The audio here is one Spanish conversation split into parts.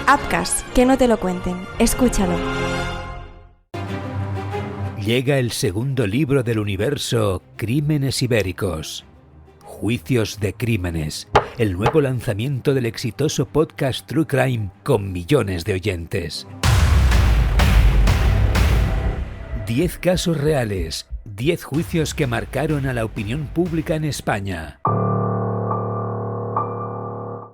Apcas, que no te lo cuenten. Escúchalo. Llega el segundo libro del universo Crímenes Ibéricos. Juicios de crímenes. El nuevo lanzamiento del exitoso podcast True Crime con millones de oyentes. 10 casos reales. 10 juicios que marcaron a la opinión pública en España.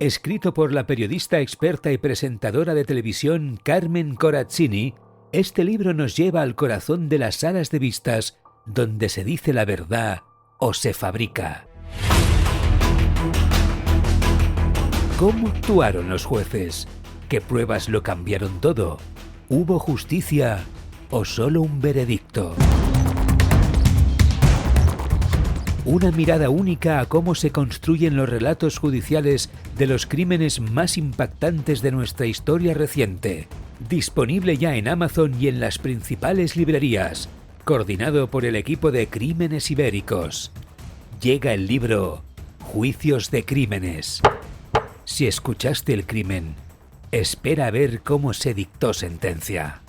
Escrito por la periodista experta y presentadora de televisión Carmen Corazzini, este libro nos lleva al corazón de las salas de vistas donde se dice la verdad o se fabrica. ¿Cómo actuaron los jueces? ¿Qué pruebas lo cambiaron todo? ¿Hubo justicia o solo un veredicto? Una mirada única a cómo se construyen los relatos judiciales de los crímenes más impactantes de nuestra historia reciente. Disponible ya en Amazon y en las principales librerías. Coordinado por el equipo de Crímenes Ibéricos. Llega el libro Juicios de Crímenes. Si escuchaste el crimen, espera a ver cómo se dictó sentencia.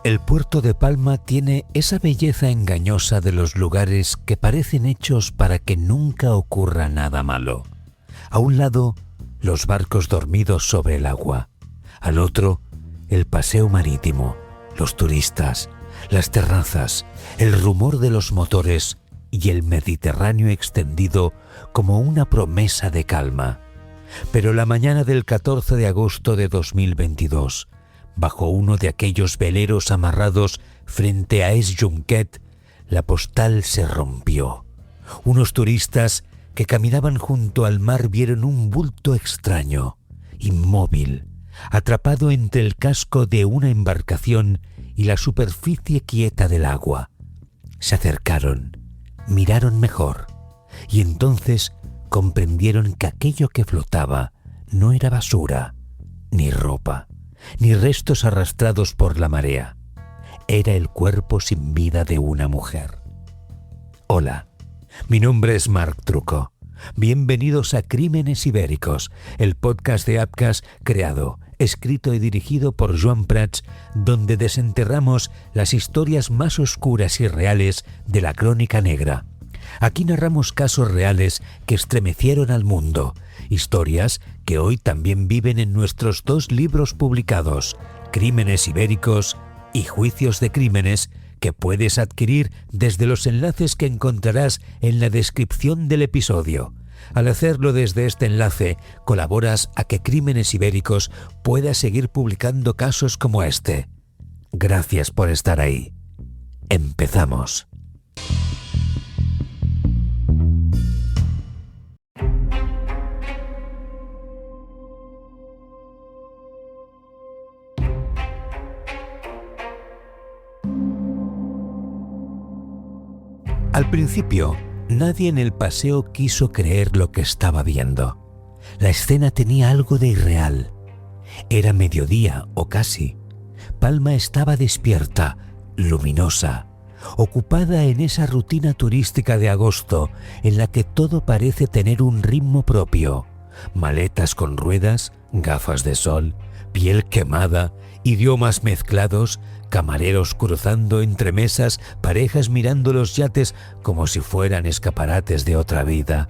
El puerto de Palma tiene esa belleza engañosa de los lugares que parecen hechos para que nunca ocurra nada malo. A un lado, los barcos dormidos sobre el agua. Al otro, el paseo marítimo, los turistas, las terrazas, el rumor de los motores y el Mediterráneo extendido como una promesa de calma. Pero la mañana del 14 de agosto de 2022, bajo uno de aquellos veleros amarrados frente a Es Junquet, la postal se rompió. Unos turistas que caminaban junto al mar vieron un bulto extraño, inmóvil, atrapado entre el casco de una embarcación y la superficie quieta del agua. Se acercaron, miraron mejor, y entonces comprendieron que aquello que flotaba no era basura, ni ropa, ni restos arrastrados por la marea. Era el cuerpo sin vida de una mujer. Hola, mi nombre es Marc Trucco. Bienvenidos a Crímenes Ibéricos, el podcast de Apcas creado, escrito y dirigido por Joan Prats, donde desenterramos las historias más oscuras y reales de la crónica negra. Aquí narramos casos reales que estremecieron al mundo, historias que hoy también viven en nuestros 2 libros publicados, Crímenes Ibéricos y Juicios de Crímenes, que puedes adquirir desde los enlaces que encontrarás en la descripción del episodio. Al hacerlo desde este enlace, colaboras a que Crímenes Ibéricos pueda seguir publicando casos como este. Gracias por estar ahí. Empezamos. Al principio, nadie en el paseo quiso creer lo que estaba viendo. La escena tenía algo de irreal. Era mediodía, o casi. Palma estaba despierta, luminosa, ocupada en esa rutina turística de agosto en la que todo parece tener un ritmo propio. Maletas con ruedas, gafas de sol, piel quemada, idiomas mezclados, camareros cruzando entre mesas, parejas mirando los yates como si fueran escaparates de otra vida.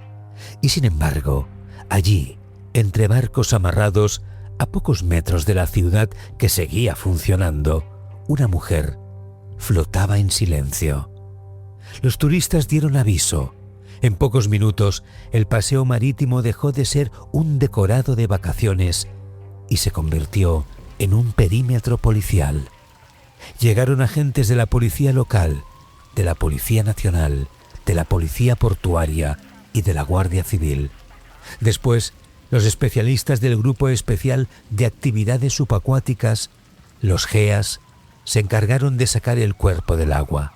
Y sin embargo, allí, entre barcos amarrados, a pocos metros de la ciudad que seguía funcionando, una mujer flotaba en silencio. Los turistas dieron aviso. En pocos minutos, el paseo marítimo dejó de ser un decorado de vacaciones y se convirtió en un perímetro policial. Llegaron agentes de la policía local, de la Policía Nacional, de la Policía Portuaria y de la Guardia Civil. Después, los especialistas del Grupo Especial de Actividades Subacuáticas, los GEAS, se encargaron de sacar el cuerpo del agua.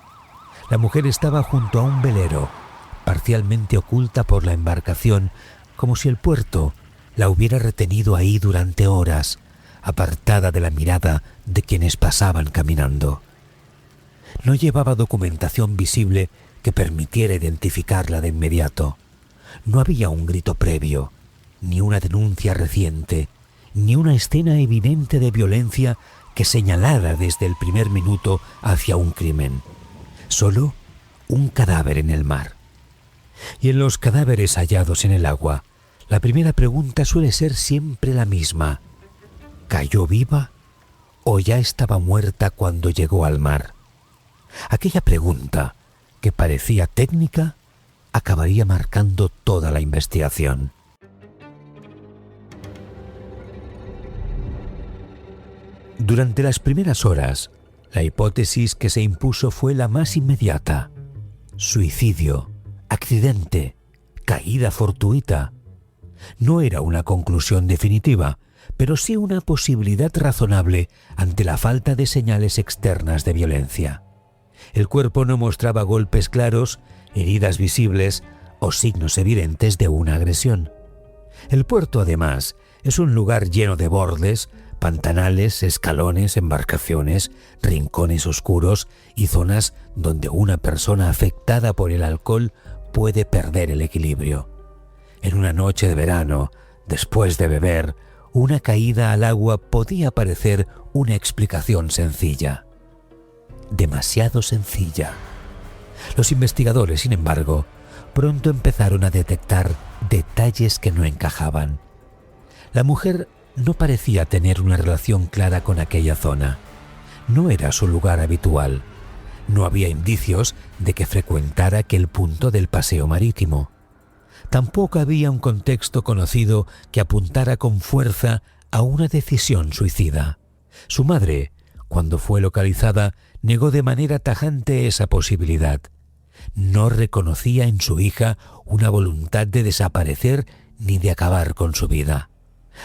La mujer estaba junto a un velero, parcialmente oculta por la embarcación, como si el puerto la hubiera retenido ahí durante horas, apartada de la mirada de quienes pasaban caminando. No llevaba documentación visible que permitiera identificarla de inmediato. No había un grito previo, ni una denuncia reciente, ni una escena evidente de violencia que señalara desde el primer minuto hacia un crimen. Solo un cadáver en el mar. Y en los cadáveres hallados en el agua, la primera pregunta suele ser siempre la misma. ¿Cayó viva o ya estaba muerta cuando llegó al mar? Aquella pregunta, que parecía técnica, acabaría marcando toda la investigación. Durante las primeras horas, la hipótesis que se impuso fue la más inmediata. Suicidio, accidente, caída fortuita. No era una conclusión definitiva, pero sí una posibilidad razonable ante la falta de señales externas de violencia. El cuerpo no mostraba golpes claros, heridas visibles o signos evidentes de una agresión. El puerto, además, es un lugar lleno de bordes, pantanales, escalones, embarcaciones, rincones oscuros y zonas donde una persona afectada por el alcohol puede perder el equilibrio. En una noche de verano, después de beber, una caída al agua podía parecer una explicación sencilla. Demasiado sencilla. Los investigadores, sin embargo, pronto empezaron a detectar detalles que no encajaban. La mujer no parecía tener una relación clara con aquella zona. No era su lugar habitual. No había indicios de que frecuentara aquel punto del paseo marítimo. Tampoco había un contexto conocido que apuntara con fuerza a una decisión suicida. Su madre, cuando fue localizada, negó de manera tajante esa posibilidad. No reconocía en su hija una voluntad de desaparecer ni de acabar con su vida.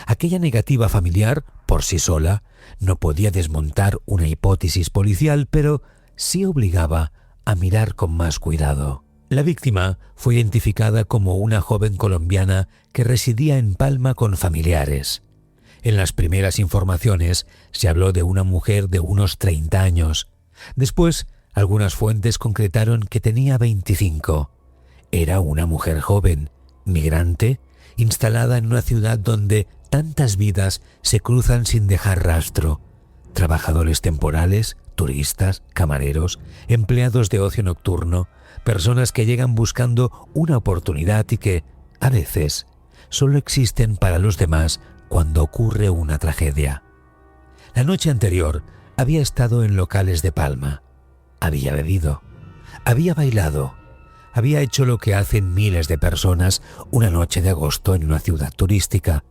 Aquella negativa familiar, por sí sola, no podía desmontar una hipótesis policial, pero sí obligaba a mirar con más cuidado. La víctima fue identificada como una joven colombiana que residía en Palma con familiares. En las primeras informaciones se habló de una mujer de unos 30 años. Después, algunas fuentes concretaron que tenía 25. Era una mujer joven, migrante, instalada en una ciudad donde tantas vidas se cruzan sin dejar rastro. Trabajadores temporales, turistas, camareros, empleados de ocio nocturno, personas que llegan buscando una oportunidad y que, a veces, solo existen para los demás cuando ocurre una tragedia. La noche anterior había estado en locales de Palma. Había bebido, había bailado, había hecho lo que hacen miles de personas una noche de agosto en una ciudad turística: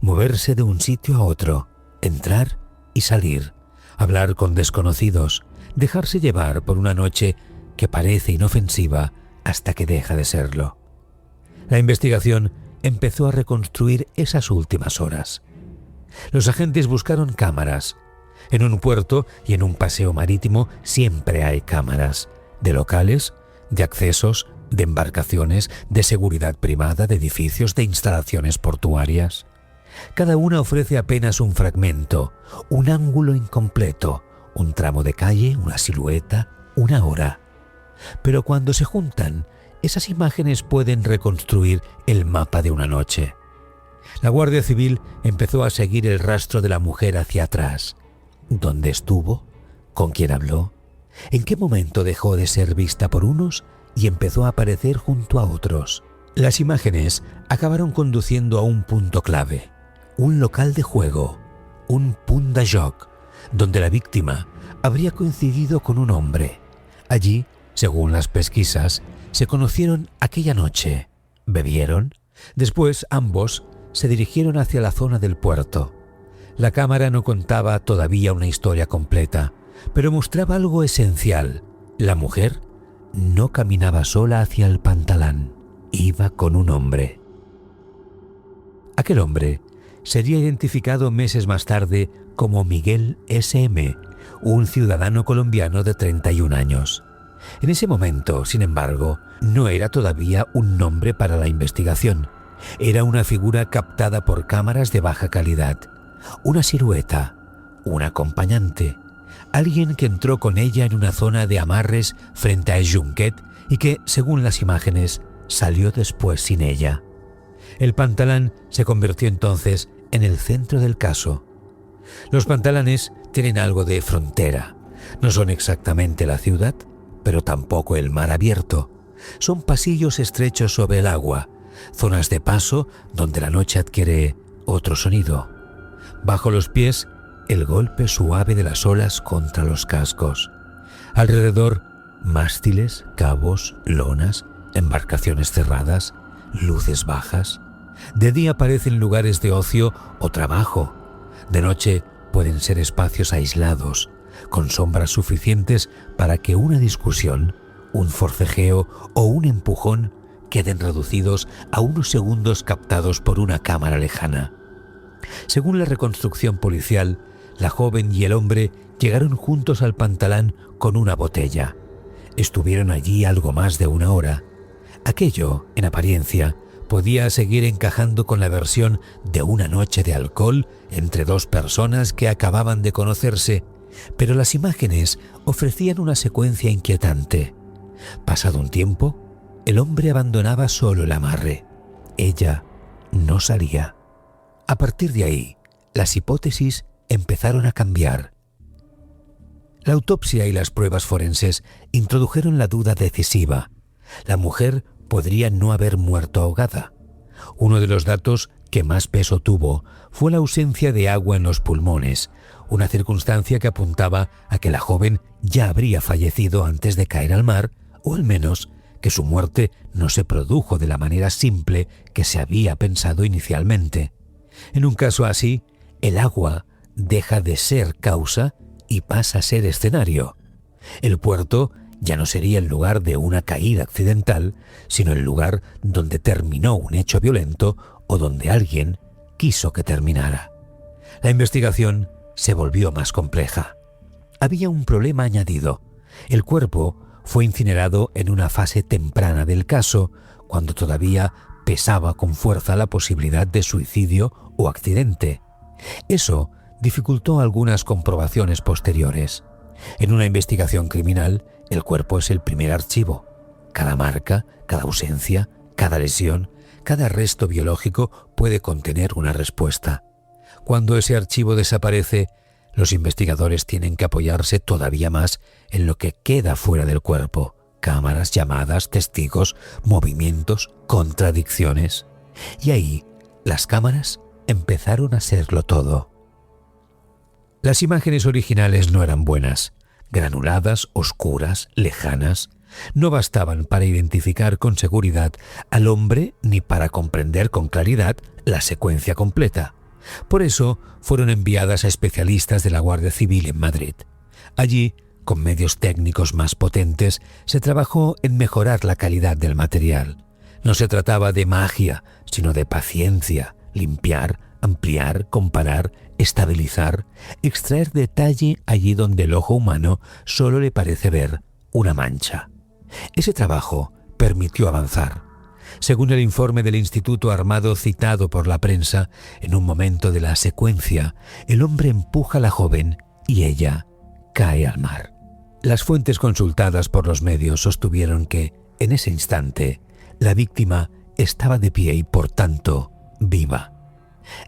moverse de un sitio a otro, entrar y salir, hablar con desconocidos, dejarse llevar por una noche que parece inofensiva hasta que deja de serlo. La investigación empezó a reconstruir esas últimas horas. Los agentes buscaron cámaras. En un puerto y en un paseo marítimo siempre hay cámaras, de locales, de accesos, de embarcaciones, de seguridad privada, de edificios, de instalaciones portuarias. Cada una ofrece apenas un fragmento, un ángulo incompleto, un tramo de calle, una silueta, una hora. Pero cuando se juntan, esas imágenes pueden reconstruir el mapa de una noche. La Guardia Civil empezó a seguir el rastro de la mujer hacia atrás. ¿Dónde estuvo? ¿Con quién habló? ¿En qué momento dejó de ser vista por unos y empezó a aparecer junto a otros? Las imágenes acabaron conduciendo a un punto clave, un local de juego, un punt de joc, donde la víctima habría coincidido con un hombre. Allí, según las pesquisas, se conocieron aquella noche, bebieron. Después ambos se dirigieron hacia la zona del puerto. La cámara no contaba todavía una historia completa, pero mostraba algo esencial. La mujer no caminaba sola hacia el pantalán, iba con un hombre. Aquel hombre sería identificado meses más tarde como Miguel S.M., un ciudadano colombiano de 31 años. En ese momento, sin embargo, no era todavía un nombre para la investigación. Era una figura captada por cámaras de baja calidad, una silueta, un acompañante, alguien que entró con ella en una zona de amarres frente a Junquet y que, según las imágenes, salió después sin ella. El Pantalán se convirtió entonces en el centro del caso. Los pantalanes tienen algo de frontera. No son exactamente la ciudad, pero tampoco el mar abierto. Son pasillos estrechos sobre el agua, zonas de paso donde la noche adquiere otro sonido. Bajo los pies, el golpe suave de las olas contra los cascos. Alrededor, mástiles, cabos, lonas, embarcaciones cerradas, luces bajas. De día parecen lugares de ocio o trabajo. De noche pueden ser espacios aislados, con sombras suficientes para que una discusión, un forcejeo o un empujón queden reducidos a unos segundos captados por una cámara lejana. Según la reconstrucción policial, la joven y el hombre llegaron juntos al Pantalán con una botella. Estuvieron allí algo más de una hora. Aquello, en apariencia, podía seguir encajando con la versión de una noche de alcohol entre dos personas que acababan de conocerse, pero las imágenes ofrecían una secuencia inquietante. Pasado un tiempo, el hombre abandonaba solo el amarre. Ella no salía. A partir de ahí, las hipótesis empezaron a cambiar. La autopsia y las pruebas forenses introdujeron la duda decisiva. La mujer podría no haber muerto ahogada. Uno de los datos que más peso tuvo fue la ausencia de agua en los pulmones, una circunstancia que apuntaba a que la joven ya habría fallecido antes de caer al mar, o al menos que su muerte no se produjo de la manera simple que se había pensado inicialmente. En un caso así, el agua deja de ser causa y pasa a ser escenario. El puerto ya no sería el lugar de una caída accidental, sino el lugar donde terminó un hecho violento o donde alguien quiso que terminara. La investigación se volvió más compleja. Había un problema añadido. El cuerpo fue incinerado en una fase temprana del caso, cuando todavía pesaba con fuerza la posibilidad de suicidio o accidente. Eso dificultó algunas comprobaciones posteriores. En una investigación criminal, el cuerpo es el primer archivo. Cada marca, cada ausencia, cada lesión, cada resto biológico puede contener una respuesta. Cuando ese archivo desaparece, los investigadores tienen que apoyarse todavía más en lo que queda fuera del cuerpo: cámaras, llamadas, testigos, movimientos, contradicciones. Y ahí, las cámaras empezaron a serlo todo. Las imágenes originales no eran buenas. Granuladas, oscuras, lejanas, no bastaban para identificar con seguridad al hombre ni para comprender con claridad la secuencia completa. Por eso fueron enviadas a especialistas de la Guardia Civil en Madrid. Allí, con medios técnicos más potentes, se trabajó en mejorar la calidad del material. No se trataba de magia, sino de paciencia, limpiar, ampliar, comparar, estabilizar, extraer detalle allí donde el ojo humano solo le parece ver una mancha. Ese trabajo permitió avanzar. Según el informe del Instituto Armado citado por la prensa, en un momento de la secuencia, el hombre empuja a la joven y ella cae al mar. Las fuentes consultadas por los medios sostuvieron que, en ese instante, la víctima estaba de pie y, por tanto, viva.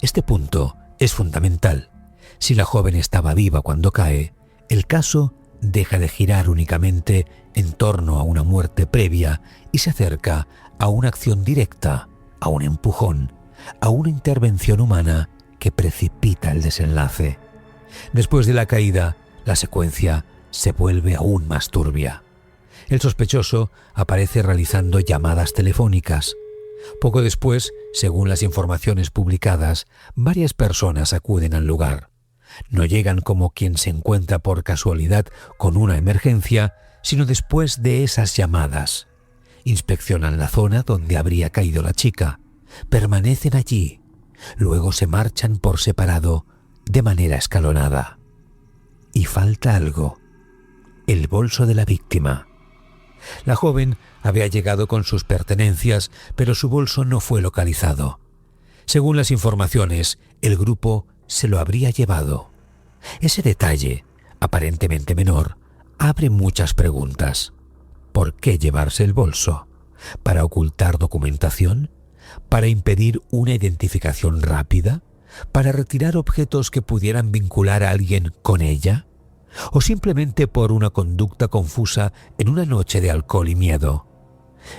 Este punto es fundamental. Si la joven estaba viva cuando cae, el caso deja de girar únicamente en torno a una muerte previa y se acerca a una acción directa, a un empujón, a una intervención humana que precipita el desenlace. Después de la caída, la secuencia se vuelve aún más turbia. El sospechoso aparece realizando llamadas telefónicas. Poco después, según las informaciones publicadas, varias personas acuden al lugar. No llegan como quien se encuentra por casualidad con una emergencia, sino después de esas llamadas. Inspeccionan la zona donde habría caído la chica, permanecen allí, luego se marchan por separado, de manera escalonada. Y falta algo: el bolso de la víctima. La joven había llegado con sus pertenencias, pero su bolso no fue localizado. Según las informaciones, el grupo se lo habría llevado. Ese detalle, aparentemente menor, abre muchas preguntas. ¿Por qué llevarse el bolso? ¿Para ocultar documentación? ¿Para impedir una identificación rápida? ¿Para retirar objetos que pudieran vincular a alguien con ella? ¿O simplemente por una conducta confusa en una noche de alcohol y miedo?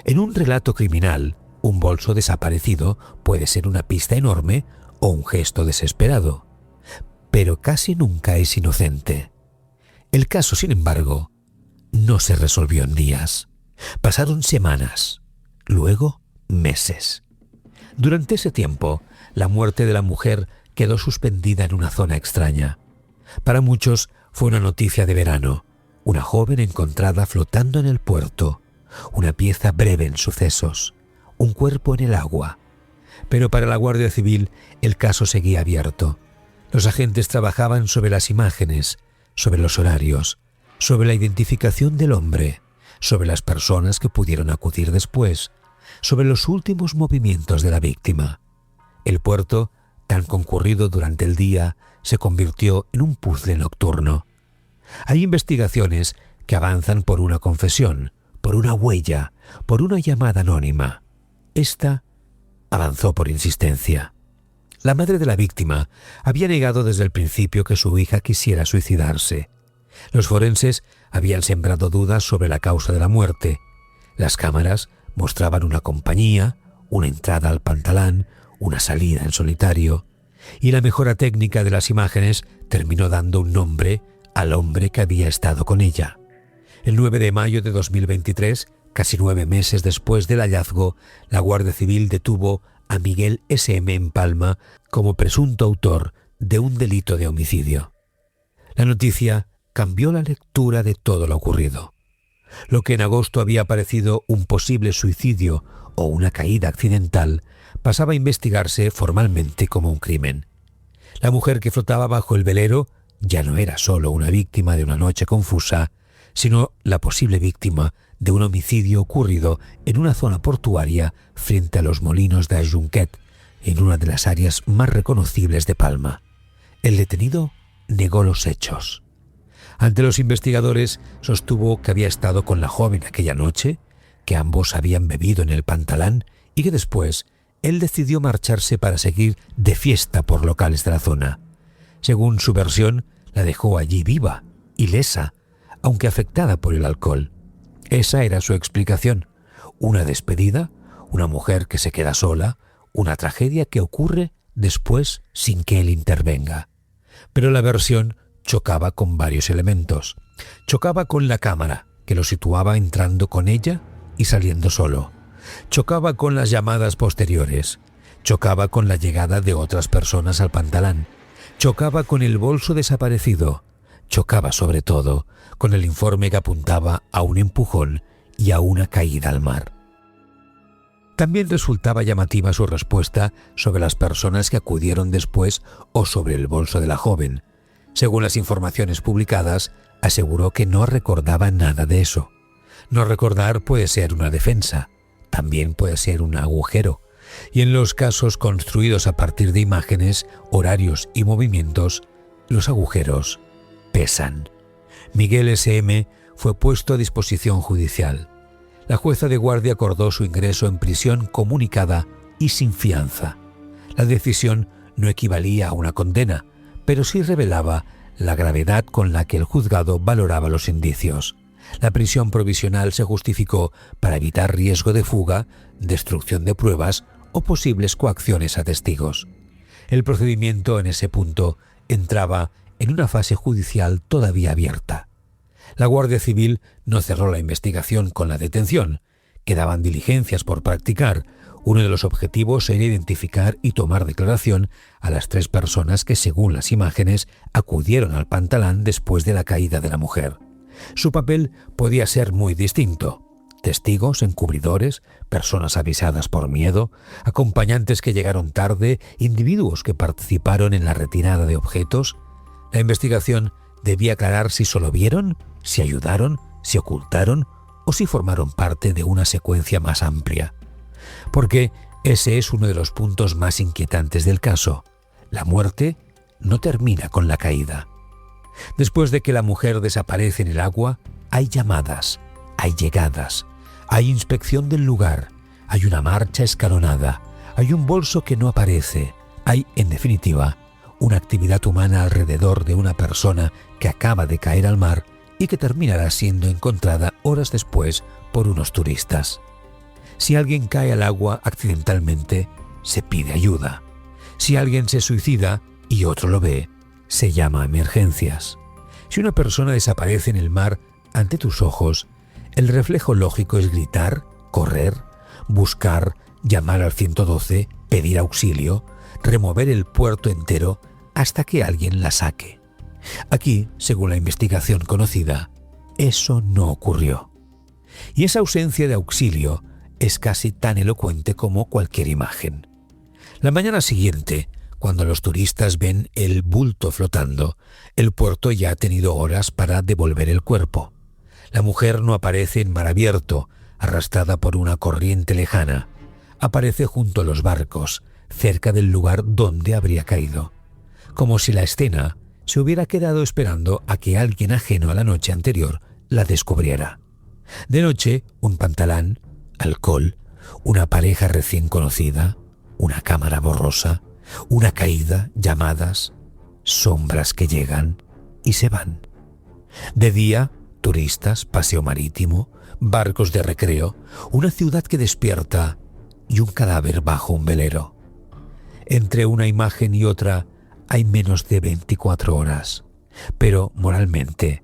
En un relato criminal, un bolso desaparecido puede ser una pista enorme o un gesto desesperado, pero casi nunca es inocente. El caso, sin embargo, no se resolvió en días. Pasaron semanas, luego meses. Durante ese tiempo, la muerte de la mujer quedó suspendida en una zona extraña. Para muchos fue una noticia de verano, una joven encontrada flotando en el puerto, una pieza breve en sucesos, un cuerpo en el agua. Pero para la Guardia Civil el caso seguía abierto. Los agentes trabajaban sobre las imágenes, sobre los horarios, sobre la identificación del hombre, sobre las personas que pudieron acudir después, sobre los últimos movimientos de la víctima. El puerto, tan concurrido durante el día, se convirtió en un puzzle nocturno. Hay investigaciones que avanzan por una confesión, por una huella, por una llamada anónima. Esta avanzó por insistencia. La madre de la víctima había negado desde el principio que su hija quisiera suicidarse. Los forenses habían sembrado dudas sobre la causa de la muerte. Las cámaras mostraban una compañía, una entrada al pantalán, una salida en solitario, y la mejora técnica de las imágenes terminó dando un nombre al hombre que había estado con ella. El 9 de mayo de 2023, casi 9 meses después del hallazgo, la Guardia Civil detuvo a Miguel S.M. en Palma como presunto autor de un delito de homicidio. La noticia cambió la lectura de todo lo ocurrido. Lo que en agosto había parecido un posible suicidio o una caída accidental pasaba a investigarse formalmente como un crimen. La mujer que flotaba bajo el velero ya no era solo una víctima de una noche confusa, sino la posible víctima de un homicidio ocurrido en una zona portuaria frente a los molinos de Ajunquet, en una de las áreas más reconocibles de Palma. El detenido negó los hechos. Ante los investigadores sostuvo que había estado con la joven aquella noche, que ambos habían bebido en el pantalán y que después él decidió marcharse para seguir de fiesta por locales de la zona. Según su versión, la dejó allí viva, ilesa, aunque afectada por el alcohol. Esa era su explicación. Una despedida, una mujer que se queda sola, una tragedia que ocurre después sin que él intervenga. Pero la versión chocaba con varios elementos. Chocaba con la cámara, que lo situaba entrando con ella y saliendo solo. Chocaba con las llamadas posteriores. Chocaba con la llegada de otras personas al pantalán. Chocaba con el bolso desaparecido. Chocaba sobre todo con el informe que apuntaba a un empujón y a una caída al mar. También resultaba llamativa su respuesta sobre las personas que acudieron después o sobre el bolso de la joven. Según las informaciones publicadas, aseguró que no recordaba nada de eso. No recordar puede ser una defensa, también puede ser un agujero, y en los casos construidos a partir de imágenes, horarios y movimientos, los agujeros pesan. Miguel S.M. fue puesto a disposición judicial. La jueza de guardia acordó su ingreso en prisión comunicada y sin fianza. La decisión no equivalía a una condena, pero sí revelaba la gravedad con la que el juzgado valoraba los indicios. La prisión provisional se justificó para evitar riesgo de fuga, destrucción de pruebas o posibles coacciones a testigos. El procedimiento en ese punto entraba en una fase judicial todavía abierta. La Guardia Civil no cerró la investigación con la detención. Quedaban diligencias por practicar. Uno de los objetivos era identificar y tomar declaración a las 3 personas que, según las imágenes, acudieron al pantalán después de la caída de la mujer. Su papel podía ser muy distinto. Testigos, encubridores, personas avisadas por miedo, acompañantes que llegaron tarde, individuos que participaron en la retirada de objetos. La investigación debía aclarar si solo vieron, si ayudaron, si ocultaron o si formaron parte de una secuencia más amplia. Porque ese es uno de los puntos más inquietantes del caso. La muerte no termina con la caída. Después de que la mujer desaparece en el agua, hay llamadas, hay llegadas, hay inspección del lugar, hay una marcha escalonada, hay un bolso que no aparece, hay, en definitiva, una actividad humana alrededor de una persona que acaba de caer al mar y que terminará siendo encontrada horas después por unos turistas. Si alguien cae al agua accidentalmente, se pide ayuda. Si alguien se suicida y otro lo ve, se llama a emergencias. Si una persona desaparece en el mar ante tus ojos, el reflejo lógico es gritar, correr, buscar, llamar al 112, pedir auxilio, remover el puerto entero hasta que alguien la saque. Aquí, según la investigación conocida, eso no ocurrió. Y esa ausencia de auxilio es casi tan elocuente como cualquier imagen. La mañana siguiente, cuando los turistas ven el bulto flotando, el puerto ya ha tenido horas para devolver el cuerpo. La mujer no aparece en mar abierto, arrastrada por una corriente lejana. Aparece junto a los barcos, cerca del lugar donde habría caído. Como si la escena se hubiera quedado esperando a que alguien ajeno a la noche anterior la descubriera. De noche, un pantalán, alcohol, una pareja recién conocida, una cámara borrosa, una caída, llamadas, sombras que llegan y se van. De día, turistas, paseo marítimo, barcos de recreo, una ciudad que despierta y un cadáver bajo un velero. Entre una imagen y otra hay menos de 24 horas, pero moralmente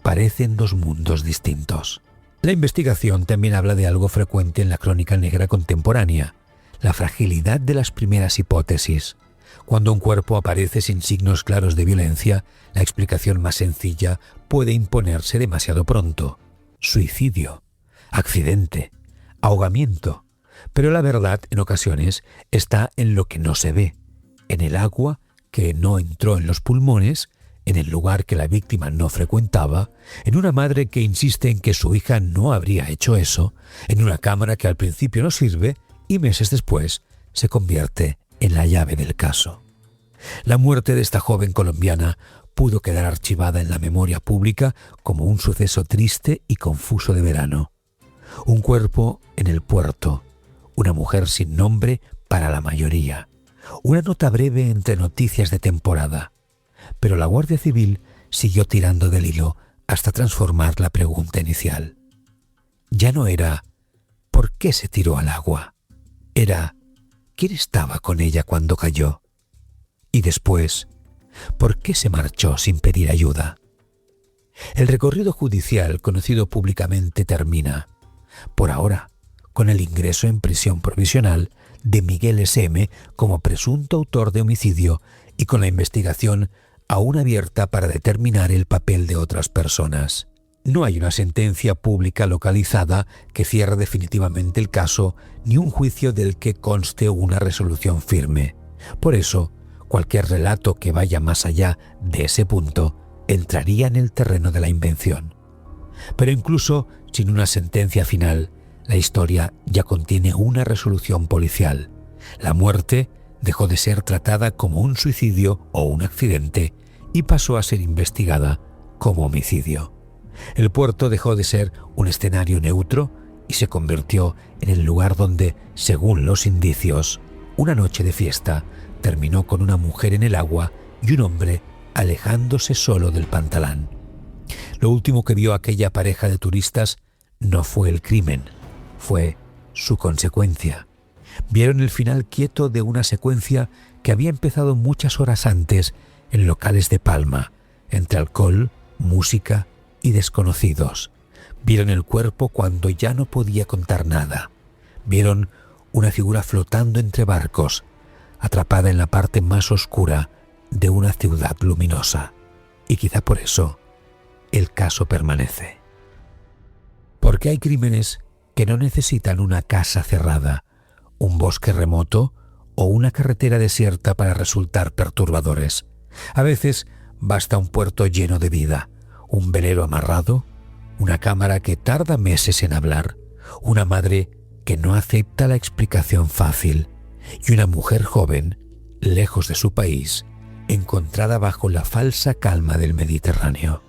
parecen dos mundos distintos. La investigación también habla de algo frecuente en la crónica negra contemporánea, la fragilidad de las primeras hipótesis. Cuando un cuerpo aparece sin signos claros de violencia, la explicación más sencilla puede imponerse demasiado pronto. Suicidio, accidente, ahogamiento. Pero la verdad, en ocasiones, está en lo que no se ve, en el agua que no entró en los pulmones, en el lugar que la víctima no frecuentaba, en una madre que insiste en que su hija no habría hecho eso, en una cámara que al principio no sirve y meses después se convierte en la llave del caso. La muerte de esta joven colombiana pudo quedar archivada en la memoria pública como un suceso triste y confuso de verano. Un cuerpo en el puerto, una mujer sin nombre para la mayoría, una nota breve entre noticias de temporada. Pero la Guardia Civil siguió tirando del hilo hasta transformar la pregunta inicial. Ya no era ¿por qué se tiró al agua? Era ¿quién estaba con ella cuando cayó? Y después, ¿por qué se marchó sin pedir ayuda? El recorrido judicial conocido públicamente termina, por ahora, con el ingreso en prisión provisional de Miguel S.M. como presunto autor de homicidio y con la investigación aún abierta para determinar el papel de otras personas. No hay una sentencia pública localizada que cierre definitivamente el caso, ni un juicio del que conste una resolución firme. Por eso, cualquier relato que vaya más allá de ese punto entraría en el terreno de la invención. Pero incluso sin una sentencia final, la historia ya contiene una resolución policial. La muerte dejó de ser tratada como un suicidio o un accidente y pasó a ser investigada como homicidio. El puerto dejó de ser un escenario neutro y se convirtió en el lugar donde, según los indicios, una noche de fiesta terminó con una mujer en el agua y un hombre alejándose solo del pantalán. Lo último que vio aquella pareja de turistas no fue el crimen, fue su consecuencia. Vieron el final quieto de una secuencia que había empezado muchas horas antes en locales de Palma, entre alcohol, música y desconocidos. Vieron el cuerpo cuando ya no podía contar nada. Vieron una figura flotando entre barcos, atrapada en la parte más oscura de una ciudad luminosa. Y quizá por eso el caso permanece. Porque hay crímenes que no necesitan una casa cerrada, un bosque remoto o una carretera desierta para resultar perturbadores. A veces basta un puerto lleno de vida, un velero amarrado, una cámara que tarda meses en hablar, una madre que no acepta la explicación fácil y una mujer joven, lejos de su país, encontrada bajo la falsa calma del Mediterráneo.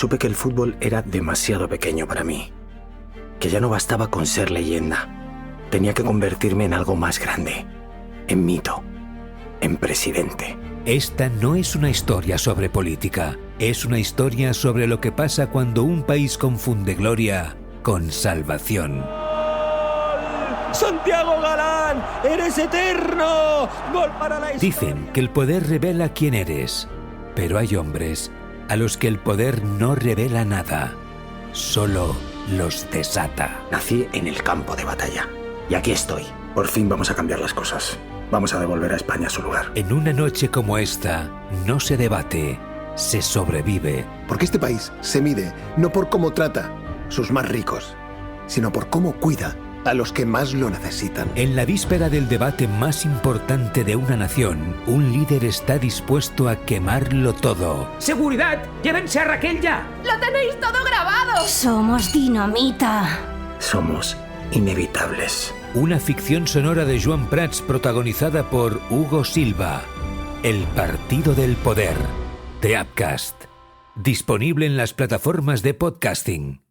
Supe que el fútbol era demasiado pequeño para mí, que ya no bastaba con ser leyenda. Tenía que convertirme en algo más grande, en mito, en presidente. Esta no es una historia sobre política, es una historia sobre lo que pasa cuando un país confunde gloria con salvación. ¡Santiago Galán! ¡Eres eterno! ¡Gol para la historia! Dicen que el poder revela quién eres, pero hay hombres a los que el poder no revela nada, solo los desata. Nací en el campo de batalla y aquí estoy. Por fin vamos a cambiar las cosas. Vamos a devolver a España su lugar. En una noche como esta, no se debate, se sobrevive. Porque este país se mide no por cómo trata sus más ricos, sino por cómo cuida a los que más lo necesitan. En la víspera del debate más importante de una nación, un líder está dispuesto a quemarlo todo. ¡Seguridad! ¡Llévense a Raquel ya! ¡Lo tenéis todo grabado! Somos dinamita. Somos inevitables. Una ficción sonora de Joan Prats protagonizada por Hugo Silva. El Partido del Poder, de Appcast. Disponible en las plataformas de podcasting.